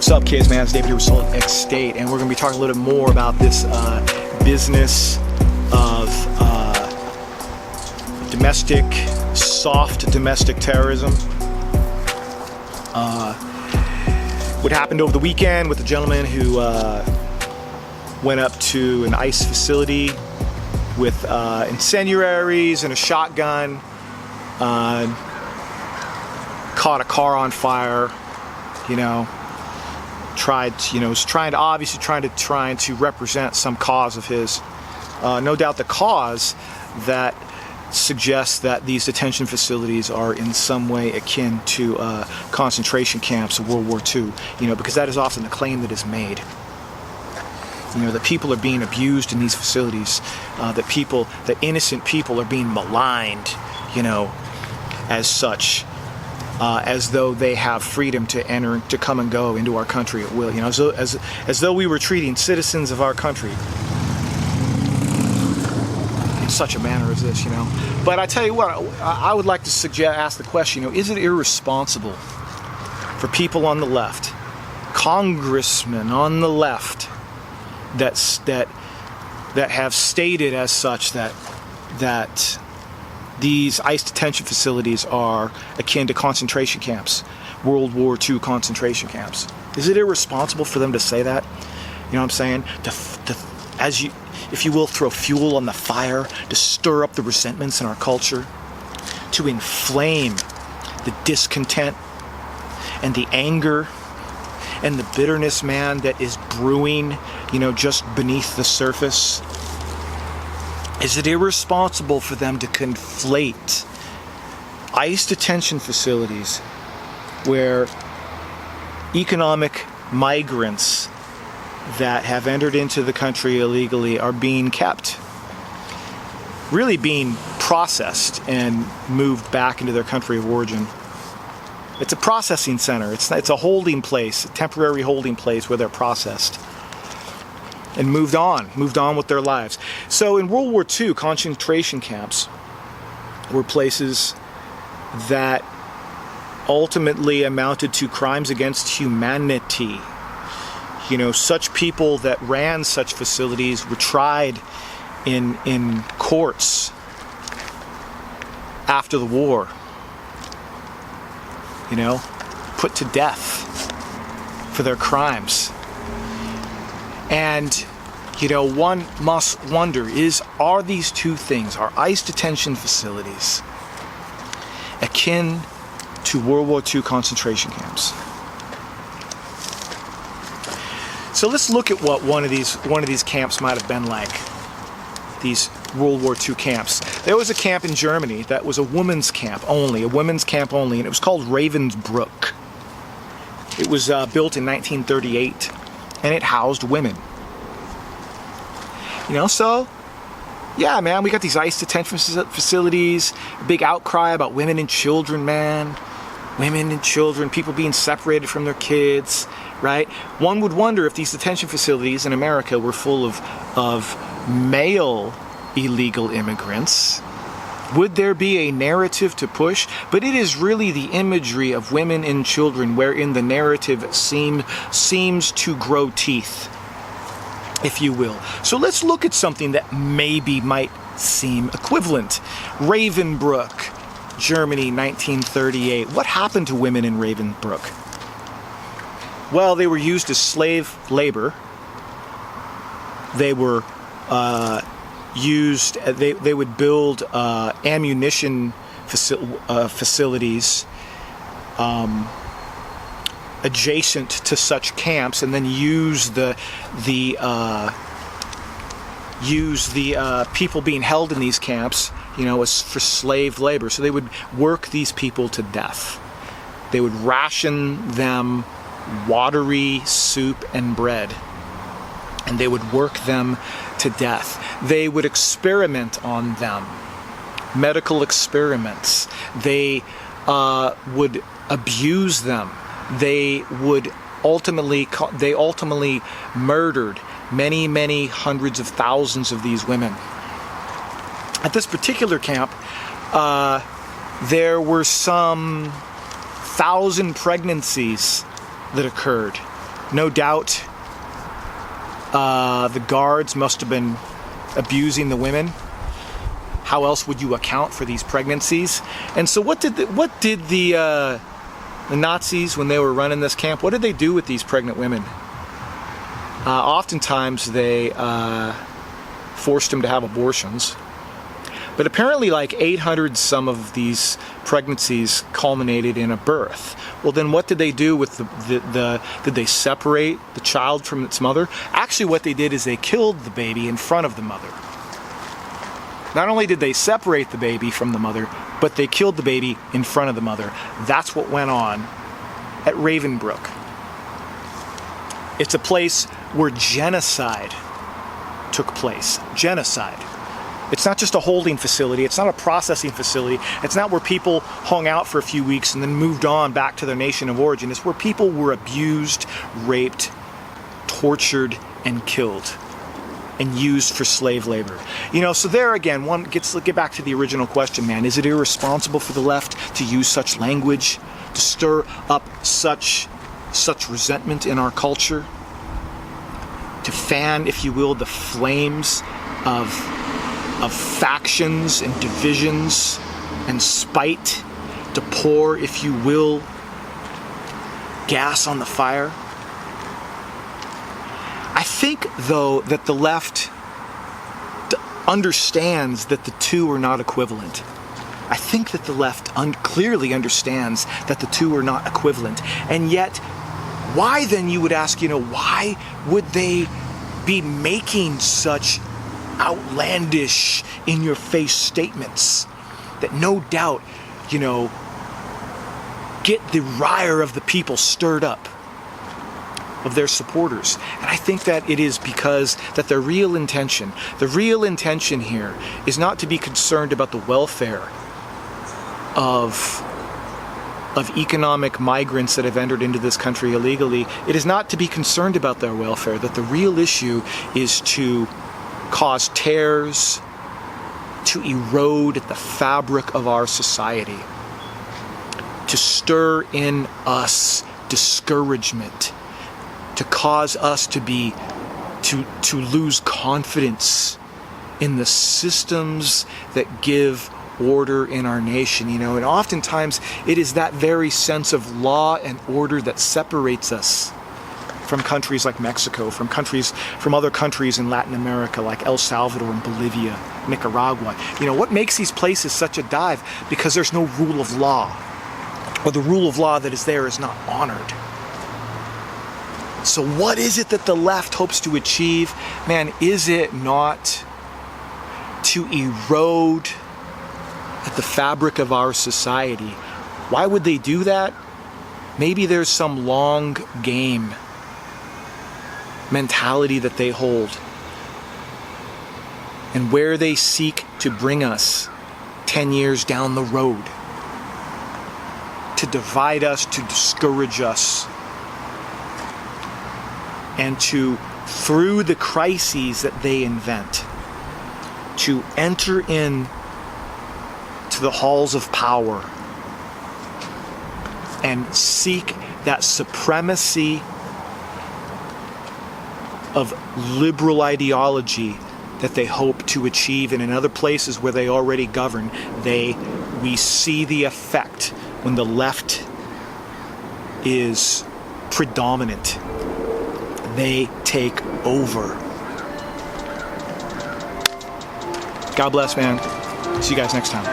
What's up, kids, man? It's David here with Salt Lake State, and we're going to be talking a little bit more about this business of soft domestic terrorism. What happened over the weekend with the gentleman who went up to an ICE facility with incendiaries and a shotgun, caught a car on fire, was trying to represent some cause of his. No doubt the cause that suggests that these detention facilities are in some way akin to concentration camps of World War II, because that is often the claim that is made. That people are being abused in these facilities, that innocent people are being maligned, as such. As though they have freedom to come and go into our country at will, as though we were treating citizens of our country in such a manner as this, But I tell you what, I would like to ask the question, is it irresponsible for people on the left, congressmen on the left, that have stated as such that these ICE detention facilities are akin to concentration camps, World War II concentration camps? Is it irresponsible for them to say that? You know what I'm saying? If you will, throw fuel on the fire, to stir up the resentments in our culture, to inflame the discontent and the anger and the bitterness, man, that is brewing, just beneath the surface. Is it irresponsible for them to conflate ICE detention facilities where economic migrants that have entered into the country illegally are being kept, really being processed and moved back into their country of origin? It's a processing center. It's a holding place, a temporary holding place where they're processed and moved on with their lives. So in World War II, concentration camps were places that ultimately amounted to crimes against humanity. Such people that ran such facilities were tried in courts after the war, put to death for their crimes. And, one must wonder, are these two things, are ICE detention facilities akin to World War II concentration camps? So let's look at what one of these camps might have been like, these World War II camps. There was a camp in Germany that was a women's camp only, and it was called Ravensbrück. It was built in 1938. And it housed women. So, yeah, man, we got these ICE detention facilities, a big outcry about women and children, man. Women and children, people being separated from their kids, right? One would wonder if these detention facilities in America were full of male illegal immigrants. Would there be a narrative to push? But it is really the imagery of women and children wherein the narrative seems to grow teeth, if you will. So let's look at something that maybe might seem equivalent. Ravensbrück, Germany, 1938. What happened to women in Ravensbrück? Well, they were used as slave labor. They were they would build ammunition facilities adjacent to such camps, and then use the people being held in these camps, as for slave labor. So they would work these people to death. They would ration them watery soup and bread, and they would work them to death. They would experiment on them, medical experiments. They would abuse them. They ultimately murdered many hundreds of thousands of these women. At this particular camp, there were some 1,000 pregnancies that occurred No doubt the guards must have been abusing the women. How else would you account for these pregnancies? And so what did the Nazis, when they were running this camp, what did they do with these pregnant women? Oftentimes they forced them to have abortions. But apparently like 800 some of these pregnancies culminated in a birth. Well, then what did they do with did they separate the child from its mother? Actually, what they did is they killed the baby in front of the mother. Not only did they separate the baby from the mother, but they killed the baby in front of the mother. That's what went on at Ravenbrook. It's a place where genocide took place. Genocide. It's not just a holding facility. It's not a processing facility. It's not where people hung out for a few weeks and then moved on back to their nation of origin. It's where people were abused, raped, tortured, and killed, and used for slave labor. You know, so there again, let's get back to the original question, man. Is it irresponsible for the left to use such language, to stir up such resentment in our culture, to fan, if you will, the flames of factions and divisions and spite, to pour, if you will, gas on the fire? I think, though, that the left understands that the two are not equivalent. I think that the left clearly understands that the two are not equivalent. And yet, why then, you would ask, why would they be making such outlandish, in-your-face statements that no doubt, get the ire of the people stirred up, of their supporters? And I think that it is because that the real intention here is not to be concerned about the welfare of economic migrants that have entered into this country illegally. It is not to be concerned about their welfare. That the real issue is to cause tears, to erode at the fabric of our society, to stir in us discouragement, to cause us to lose confidence in the systems that give order in our nation, and oftentimes it is that very sense of law and order that separates us from countries like Mexico, from other countries in Latin America like El Salvador and Bolivia, Nicaragua. What makes these places such a dive? Because there's no rule of law, or the rule of law that is there is not honored. So what is it that the left hopes to achieve? Man, is it not to erode at the fabric of our society? Why would they do that? Maybe there's some long game mentality that they hold, and where they seek to bring us 10 years down the road, to divide us, to discourage us, and to, through the crises that they invent, to enter in to the halls of power and seek that supremacy of liberal ideology that they hope to achieve. And in other places where they already govern, we see the effect when the left is predominant. They take over. God bless, man. See you guys next time.